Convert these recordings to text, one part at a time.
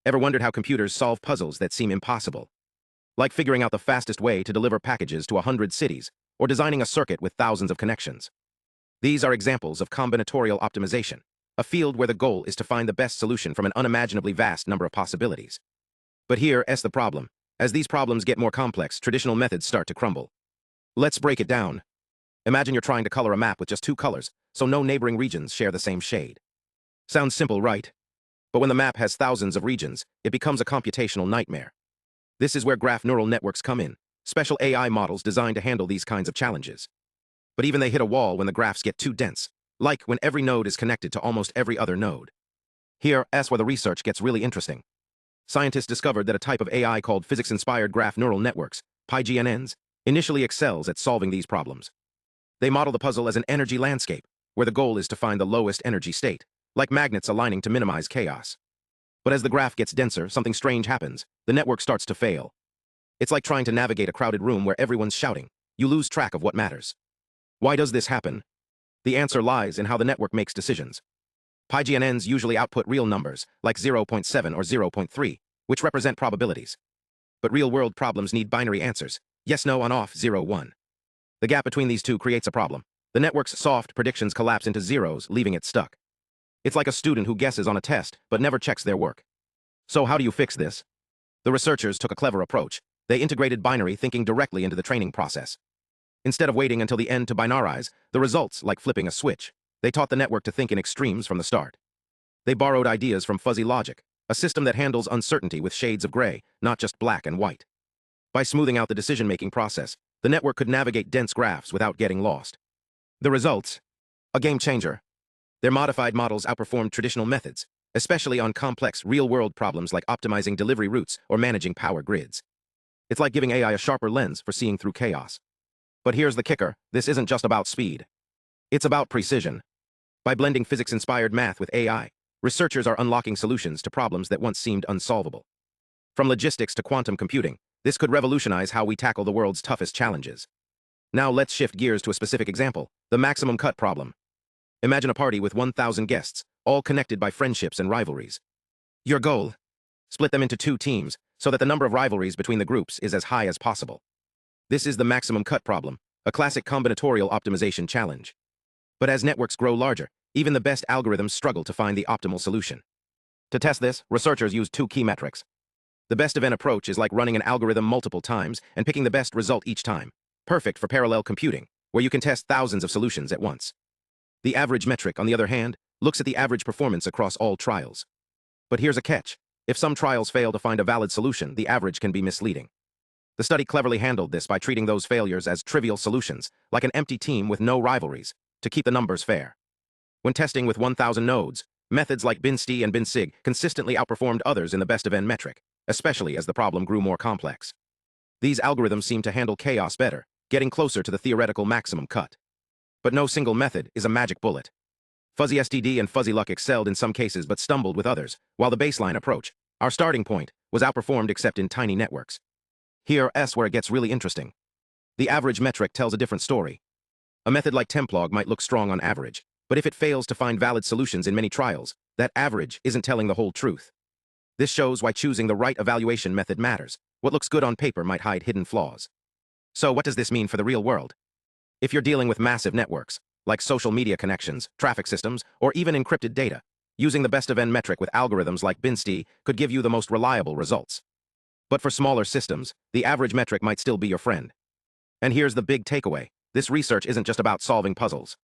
Ever wondered how computers solve puzzles that seem impossible? Like figuring out the fastest way to deliver packages to 100 cities, or designing a circuit with thousands of connections. These are examples of combinatorial optimization, a field where the goal is to find the best solution from an unimaginably vast number of possibilities. But here's the problem. As these problems get more complex, traditional methods start to crumble. Let's break it down. Imagine you're trying to color a map with just two colors, so no neighboring regions share the same shade. Sounds simple, right? But when the map has thousands of regions, it becomes a computational nightmare. This is where graph neural networks come in, special AI models designed to handle these kinds of challenges. But even they hit a wall when the graphs get too dense, like when every node is connected to almost every other node. Here's where the research gets really interesting. Scientists discovered that a type of AI called physics-inspired graph neural networks, GNNs, initially excels at solving these problems. They model the puzzle as an energy landscape, where the goal is to find the lowest energy state, like magnets aligning to minimize chaos. But as the graph gets denser, something strange happens. The network starts to fail. It's like trying to navigate a crowded room where everyone's shouting. You lose track of what matters. Why does this happen? The answer lies in how the network makes decisions. GNNs usually output real numbers, like 0.7 or 0.3, which represent probabilities. But real-world problems need binary answers, yes, no, on, off, 0, 1. The gap between these two creates a problem. The network's soft predictions collapse into zeros, leaving it stuck. It's like a student who guesses on a test, but never checks their work. So how do you fix this? The researchers took a clever approach. They integrated binary thinking directly into the training process. Instead of waiting until the end to binarize the results, like flipping a switch, they taught the network to think in extremes from the start. They borrowed ideas from fuzzy logic, a system that handles uncertainty with shades of gray, not just black and white. By smoothing out the decision-making process, the network could navigate dense graphs without getting lost. The results? A game changer. Their modified models outperformed traditional methods, especially on complex, real-world problems like optimizing delivery routes or managing power grids. It's like giving AI a sharper lens for seeing through chaos. But here's the kicker, this isn't just about speed. It's about precision. By blending physics-inspired math with AI, researchers are unlocking solutions to problems that once seemed unsolvable. From logistics to quantum computing, this could revolutionize how we tackle the world's toughest challenges. Now let's shift gears to a specific example, the maximum cut problem. Imagine a party with 1,000 guests, all connected by friendships and rivalries. Your goal? Split them into two teams, so that the number of rivalries between the groups is as high as possible. This is the maximum cut problem, a classic combinatorial optimization challenge. But as networks grow larger, even the best algorithms struggle to find the optimal solution. To test this, researchers used two key metrics. The best-of-n approach is like running an algorithm multiple times and picking the best result each time, perfect for parallel computing, where you can test thousands of solutions at once. The average metric, on the other hand, looks at the average performance across all trials. But here's a catch. If some trials fail to find a valid solution, the average can be misleading. The study cleverly handled this by treating those failures as trivial solutions, like an empty team with no rivalries, to keep the numbers fair. When testing with 1,000 nodes, methods like bin-ste and bin-sig consistently outperformed others in the best-of-n metric, especially as the problem grew more complex. These algorithms seem to handle chaos better, getting closer to the theoretical maximum cut. But no single method is a magic bullet. Fuzzy STD and fuzzy luck excelled in some cases but stumbled with others, while the baseline approach, our starting point, was outperformed except in tiny networks. Here's where it gets really interesting. The average metric tells a different story. A method like templog might look strong on average, but if it fails to find valid solutions in many trials, that average isn't telling the whole truth. This shows why choosing the right evaluation method matters. What looks good on paper might hide hidden flaws. So what does this mean for the real world? If you're dealing with massive networks, like social media connections, traffic systems, or even encrypted data, using the best-of-n metric with algorithms like bin-ste could give you the most reliable results. But for smaller systems, the average metric might still be your friend. And here's the big takeaway. This research isn't just about solving puzzles.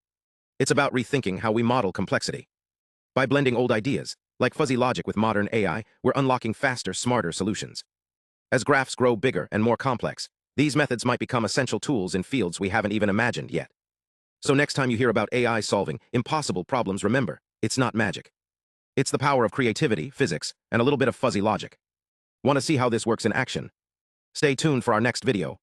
It's about rethinking how we model complexity. By blending old ideas, like fuzzy logic with modern AI, we're unlocking faster, smarter solutions. As graphs grow bigger and more complex, these methods might become essential tools in fields we haven't even imagined yet. So next time you hear about AI solving impossible problems, remember, it's not magic. It's the power of creativity, physics, and a little bit of fuzzy logic. Want to see how this works in action? Stay tuned for our next video,